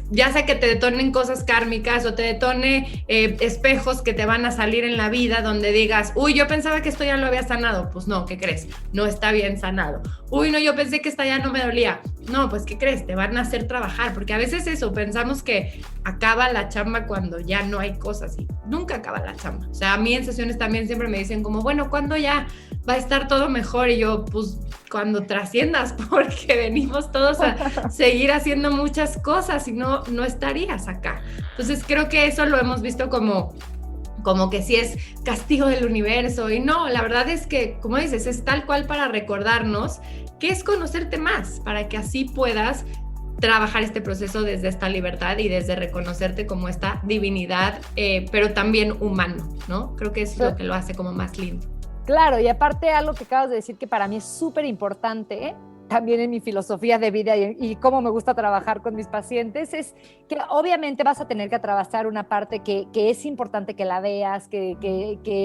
ya sea que te detonen cosas kármicas o te detone espejos que te van a salir en la vida donde digas, uy, yo pensaba que esto ya lo había sanado. Pues no, ¿qué crees? No está bien sanado. Uy, no, yo pensé que esta ya no me dolía. No, pues ¿qué crees? Te van a hacer trabajar, porque a veces eso, pensamos que acaba la chamba cuando ya no hay cosas y nunca acaba la chamba. O sea, a mí en sesiones también siempre me dicen como, bueno, ¿cuándo ya va a estar todo mejor? Y yo, pues cuando trasciendas, porque venimos todos a seguir haciendo muchas cosas y no estarías acá. Entonces creo que eso lo hemos visto como que sí es castigo del universo, y no, la verdad es que, como dices, es tal cual para recordarnos que es conocerte más, para que así puedas trabajar este proceso desde esta libertad y desde reconocerte como esta divinidad, pero también humano, ¿no? Creo que es lo que lo hace como más lindo. Claro, y aparte algo que acabas de decir que para mí es súper importante, también en mi filosofía de vida y cómo me gusta trabajar con mis pacientes, es que obviamente vas a tener que atravesar una parte que es importante que la veas,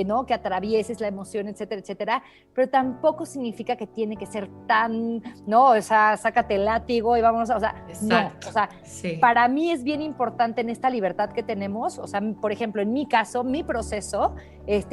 ¿no? Que atravieses la emoción, etcétera, etcétera, pero tampoco significa que tiene que ser tan, ¿no? O sea, sácate el látigo y vámonos, o sea, exacto. No, o sea, sí. Para mí es bien importante en esta libertad que tenemos, o sea, por ejemplo, en mi caso, mi proceso,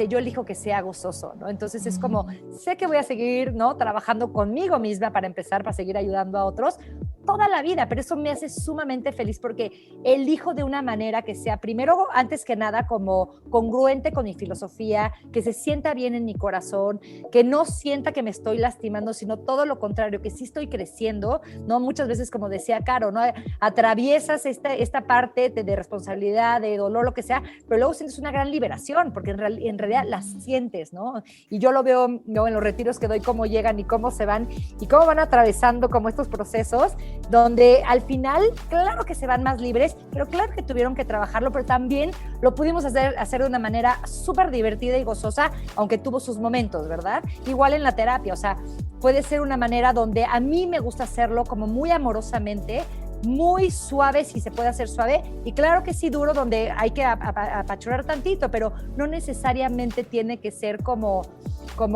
yo elijo que sea gozoso, ¿no? Entonces es como, sé que voy a seguir, ¿no? Trabajando conmigo misma para empezar, para seguir ayudando a otros, toda la vida, pero eso me hace sumamente feliz porque elijo de una manera que sea, primero, antes que nada, como congruente con mi filosofía, que se sienta bien en mi corazón, que no sienta que me estoy lastimando, sino todo lo contrario, que sí estoy creciendo, ¿no? Muchas veces, como decía Caro, ¿no? Atraviesas esta parte de responsabilidad, de dolor, lo que sea, pero luego sientes una gran liberación, porque en realidad la sientes, ¿no? Y yo lo veo, ¿no? En los retiros que doy, cómo llegan y cómo se van y cómo van atravesando como estos procesos, donde al final, claro que se van más libres, pero claro que tuvieron que trabajarlo, pero también lo pudimos hacer de una manera súper divertida y gozosa, aunque tuvo sus momentos, ¿verdad? Igual en la terapia, o sea, puede ser una manera donde a mí me gusta hacerlo como muy amorosamente, muy suave, si se puede hacer suave, y claro que sí duro, donde hay que apachurrar tantito, pero no necesariamente tiene que ser como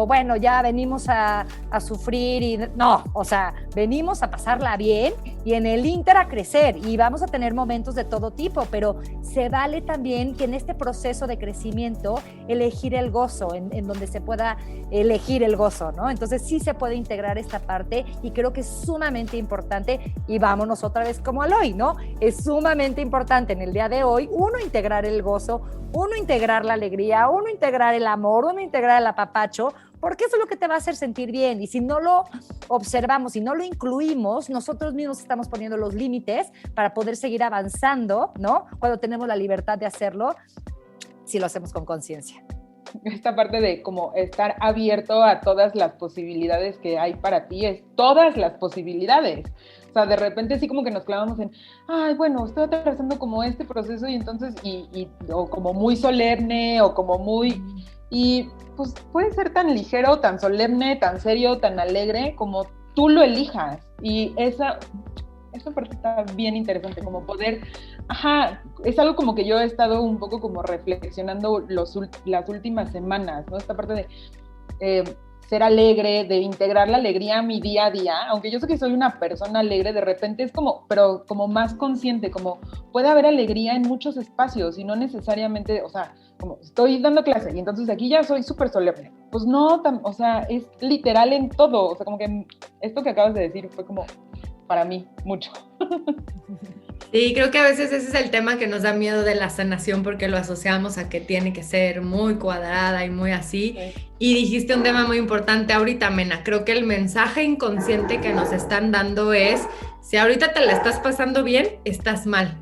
bueno, ya venimos a sufrir y no, o sea, venimos a pasarla bien y en el ínter a crecer y vamos a tener momentos de todo tipo, pero se vale también que en este proceso de crecimiento elegir el gozo, en donde se pueda elegir el gozo, ¿no? Entonces sí se puede integrar esta parte y creo que es sumamente importante y vámonos otra vez como al hoy, ¿no? Es sumamente importante en el día de hoy, uno, integrar el gozo, uno, integrar la alegría, uno, integrar el amor, uno, integrar el apapacho, porque eso es lo que te va a hacer sentir bien. Y si no lo observamos, si no lo incluimos, nosotros mismos estamos poniendo los límites para poder seguir avanzando, ¿no? Cuando tenemos la libertad de hacerlo, si lo hacemos con conciencia. Esta parte de como estar abierto a todas las posibilidades que hay para ti, es todas las posibilidades. O sea, de repente sí como que nos clavamos en, ay, bueno, estoy atravesando como este proceso y entonces, o como muy solemne, o como muy, y pues puede ser tan ligero, tan solemne, tan serio, tan alegre, como tú lo elijas. Y esa parte está bien interesante, como poder, es algo como que yo he estado un poco como reflexionando las últimas semanas, ¿no? Esta parte de ser alegre, de integrar la alegría a mi día a día, aunque yo sé que soy una persona alegre, de repente es como, pero como más consciente, como puede haber alegría en muchos espacios y no necesariamente, o sea, como estoy dando clase y entonces aquí ya soy súper solemne. Pues no, o sea, es literal en todo, o sea, como que esto que acabas de decir fue como, para mí, mucho. Sí, creo que a veces ese es el tema que nos da miedo de la sanación porque lo asociamos a que tiene que ser muy cuadrada y muy así. Sí. Y dijiste un tema muy importante ahorita, Mena. Creo que el mensaje inconsciente que nos están dando es, si ahorita te la estás pasando bien, estás mal.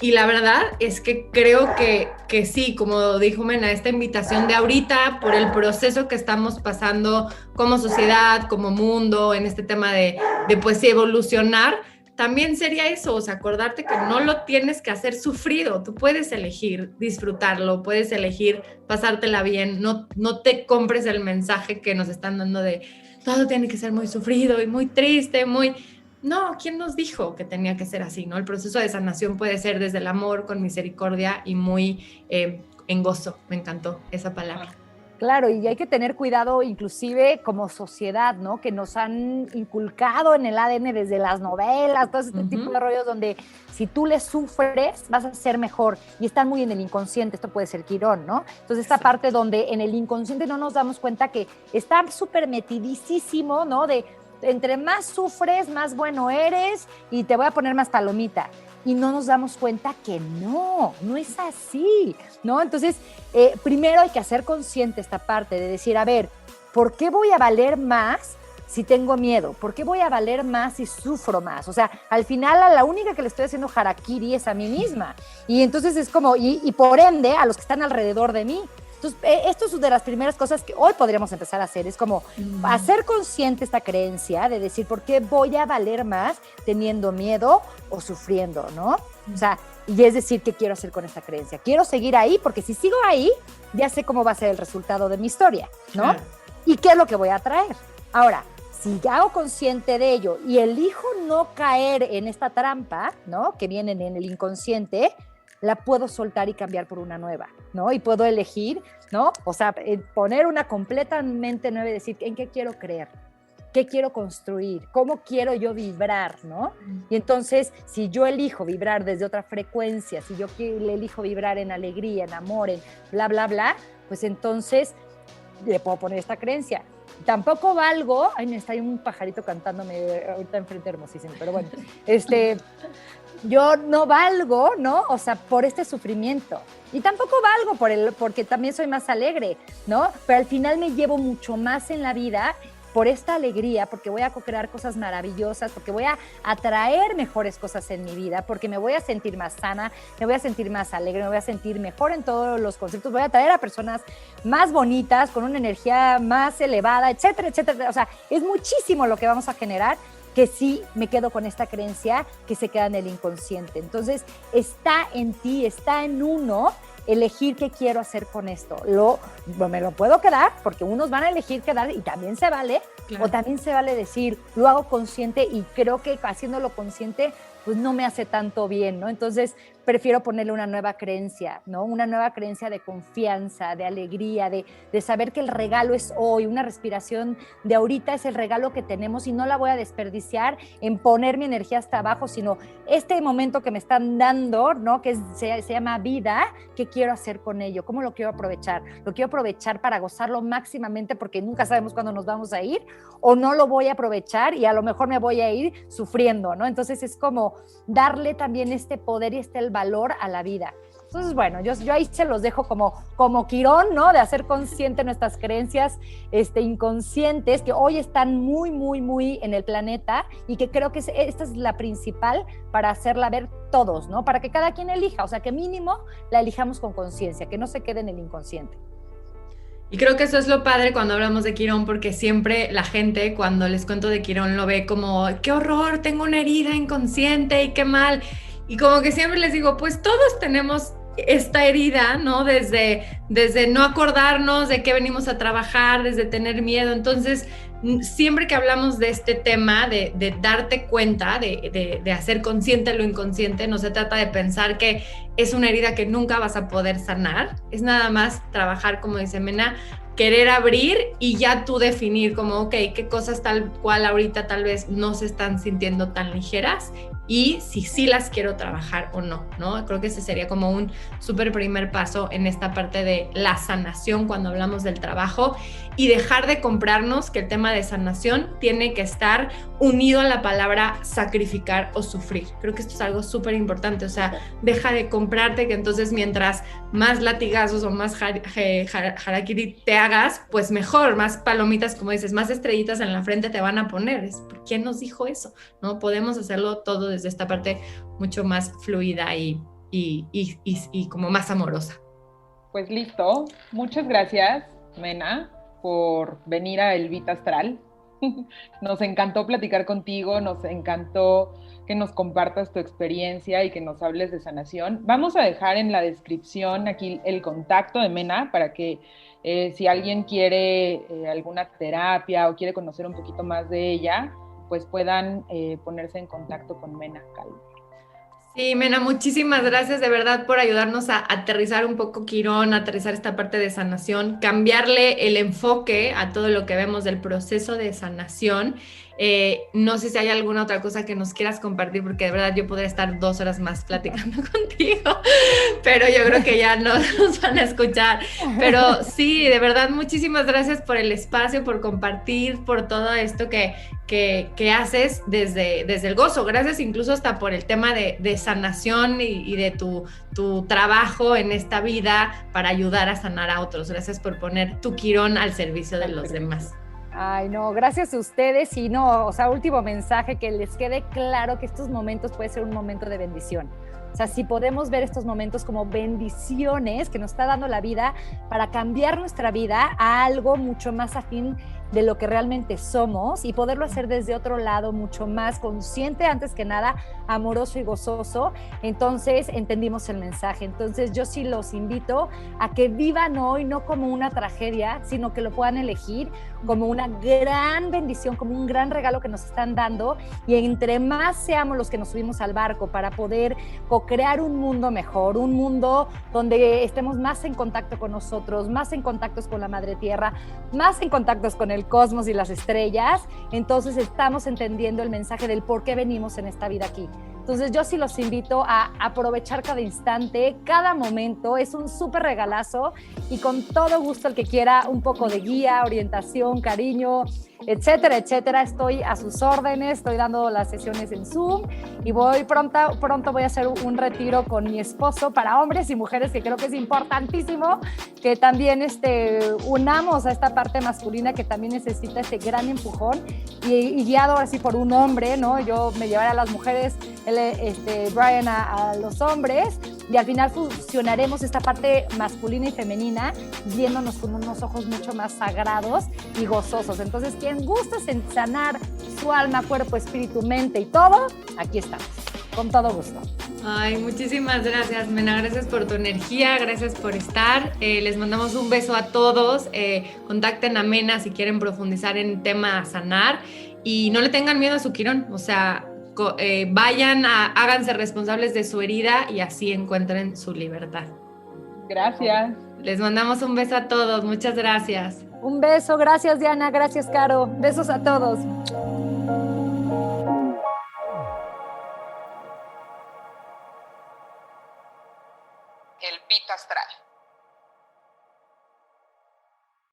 Y la verdad es que creo que sí, como dijo Mena, esta invitación de ahorita por el proceso que estamos pasando como sociedad, como mundo, en este tema de pues evolucionar, también sería eso, o sea, acordarte que no lo tienes que hacer sufrido, tú puedes elegir disfrutarlo, puedes elegir pasártela bien, no te compres el mensaje que nos están dando de todo tiene que ser muy sufrido y muy triste, muy... No, ¿quién nos dijo que tenía que ser así, no? El proceso de sanación puede ser desde el amor, con misericordia y muy en gozo, me encantó esa palabra. Claro, y hay que tener cuidado inclusive como sociedad, ¿no? Que nos han inculcado en el ADN desde las novelas, todo este tipo de rollos donde si tú le sufres vas a ser mejor y están muy en el inconsciente, esto puede ser Quirón, ¿no? Entonces esta parte donde en el inconsciente no nos damos cuenta que está súper metidísimo, ¿no? De entre más sufres, más bueno eres y te voy a poner más palomita. Y no nos damos cuenta que no es así, ¿no? Entonces, primero hay que hacer consciente esta parte de decir, a ver, ¿por qué voy a valer más si tengo miedo? ¿Por qué voy a valer más si sufro más? O sea, al final a la única que le estoy haciendo harakiri es a mí misma. Y entonces es como, y por ende, a los que están alrededor de mí. Entonces, esto es de las primeras cosas que hoy podríamos empezar a hacer, es como hacer consciente esta creencia de decir, ¿por qué voy a valer más teniendo miedo o sufriendo, no? O sea, y es decir, ¿qué quiero hacer con esta creencia? Quiero seguir ahí, porque si sigo ahí, ya sé cómo va a ser el resultado de mi historia, ¿no? Claro. ¿Y qué es lo que voy a traer? Ahora, si hago consciente de ello y elijo no caer en esta trampa, ¿no? Que vienen en el inconsciente, la puedo soltar y cambiar por una nueva, ¿no? Y puedo elegir, ¿no? O sea, poner una completamente nueva y decir, ¿en qué quiero creer? ¿Qué quiero construir? ¿Cómo quiero yo vibrar, no? Y entonces, si yo elijo vibrar desde otra frecuencia, si yo elijo vibrar en alegría, en amor, en bla, bla, bla, pues entonces le puedo poner esta creencia. tampoco valgo, ay, está ahí un pajarito cantándome ahorita enfrente, hermosísimo, pero bueno, yo no valgo, ¿no? O sea, por este sufrimiento. Y tampoco valgo porque también soy más alegre, ¿no? Pero al final me llevo mucho más en la vida por esta alegría, porque voy a co-crear cosas maravillosas, porque voy a atraer mejores cosas en mi vida, porque me voy a sentir más sana, me voy a sentir más alegre, me voy a sentir mejor en todos los conceptos, voy a atraer a personas más bonitas, con una energía más elevada, etcétera, etcétera. O sea, es muchísimo lo que vamos a generar, que sí me quedo con esta creencia que se queda en el inconsciente. Entonces, está en ti, está en uno elegir qué quiero hacer con esto. Me lo puedo quedar, porque unos van a elegir quedar y también se vale, claro. O también se vale decir, lo hago consciente y creo que haciéndolo consciente, pues no me hace tanto bien, ¿no? Entonces, prefiero ponerle una nueva creencia, ¿no? Una nueva creencia de confianza, de alegría, de saber que el regalo es hoy, una respiración de ahorita es el regalo que tenemos y no la voy a desperdiciar en poner mi energía hasta abajo, sino este momento que me están dando, ¿no? Que se llama vida, ¿qué quiero hacer con ello? ¿Cómo lo quiero aprovechar? Lo quiero aprovechar para gozarlo máximamente porque nunca sabemos cuándo nos vamos a ir, o no lo voy a aprovechar y a lo mejor me voy a ir sufriendo, ¿no? Entonces es como darle también este poder y el valor a la vida. Entonces, bueno, yo ahí se los dejo como Quirón, ¿no? De hacer consciente nuestras creencias inconscientes que hoy están muy, muy, muy en el planeta y que creo que esta es la principal para hacerla ver todos, ¿no? Para que cada quien elija, o sea, que mínimo la elijamos con conciencia, que no se quede en el inconsciente. Y creo que eso es lo padre cuando hablamos de Quirón, porque siempre la gente, cuando les cuento de Quirón, lo ve como, ¡qué horror! Tengo una herida inconsciente y qué mal. Y como que siempre les digo, pues todos tenemos esta herida, ¿no? Desde no acordarnos de qué venimos a trabajar, desde tener miedo. Entonces, siempre que hablamos de este tema, de darte cuenta, de hacer consciente lo inconsciente, no se trata de pensar que es una herida que nunca vas a poder sanar. Es nada más trabajar, como dice Mena, querer abrir y ya tú definir como, ok, qué cosas tal cual ahorita tal vez no se están sintiendo tan ligeras y si sí las quiero trabajar o no, ¿no? Creo que ese sería como un súper primer paso en esta parte de la sanación cuando hablamos del trabajo y dejar de comprarnos que el tema de sanación tiene que estar unido a la palabra sacrificar o sufrir. Creo que esto es algo súper importante, o sea, deja de comprarte que entonces mientras más latigazos o más harakiri te hagas, pues mejor, más palomitas, como dices, más estrellitas en la frente te van a poner. ¿Quién nos dijo eso? ¿No? Podemos hacerlo todo desde esta parte mucho más fluida y como más amorosa. Pues listo. Muchas gracias, Mena, por venir a El Vita Astral. Nos encantó platicar contigo, nos encantó que nos compartas tu experiencia y que nos hables de sanación. Vamos a dejar en la descripción aquí el contacto de Mena para que si alguien quiere alguna terapia o quiere conocer un poquito más de ella, pues puedan ponerse en contacto con Mena Calvo. Sí, Mena, muchísimas gracias de verdad por ayudarnos a aterrizar un poco Quirón, aterrizar esta parte de sanación, cambiarle el enfoque a todo lo que vemos del proceso de sanación. No sé si hay alguna otra cosa que nos quieras compartir, porque de verdad yo podría estar 2 horas más platicando contigo, pero yo creo que ya no nos van a escuchar. Pero sí, de verdad, muchísimas gracias por el espacio, por compartir, por todo esto que haces desde el gozo. Gracias incluso hasta por el tema de sanación y de tu trabajo en esta vida para ayudar a sanar a otros. Gracias por poner tu Quirón al servicio de los demás. Ay, no, gracias a ustedes y no, o sea, último mensaje, que les quede claro que estos momentos puede ser un momento de bendición. O sea, si podemos ver estos momentos como bendiciones que nos está dando la vida para cambiar nuestra vida a algo mucho más afín de lo que realmente somos y poderlo hacer desde otro lado, mucho más consciente, antes que nada, amoroso y gozoso, entonces entendimos el mensaje. Entonces yo sí los invito a que vivan hoy no como una tragedia, sino que lo puedan elegir como una gran bendición, como un gran regalo que nos están dando, y entre más seamos los que nos subimos al barco para poder co-crear un mundo mejor, un mundo donde estemos más en contacto con nosotros, más en contactos con la Madre Tierra, más en contactos con el cosmos y las estrellas, entonces estamos entendiendo el mensaje del por qué venimos en esta vida aquí. Entonces yo sí los invito a aprovechar cada instante, cada momento, es un súper regalazo y con todo gusto el que quiera un poco de guía, orientación, cariño, etcétera, etcétera, estoy a sus órdenes, estoy dando las sesiones en Zoom y pronto voy a hacer un retiro con mi esposo para hombres y mujeres, que creo que es importantísimo que también unamos a esta parte masculina que también necesita ese gran empujón y guiado así por un hombre, ¿no? Yo me llevaré a las mujeres, Brian a los hombres y al final fusionaremos esta parte masculina y femenina viéndonos con unos ojos mucho más sagrados y gozosos. Entonces, quien gusta sanar su alma, cuerpo, espíritu, mente y todo, aquí estamos, con todo gusto. Ay, muchísimas gracias, Mena, gracias por tu energía, gracias por estar. Les mandamos un beso a todos. Contacten a Mena si quieren profundizar en tema sanar y no le tengan miedo a su quirón, o sea, háganse responsables de su herida y así encuentren su libertad. Gracias. Les mandamos un beso a todos, muchas gracias. Un beso, gracias Diana, gracias Caro, besos a todos. El Pito Astral.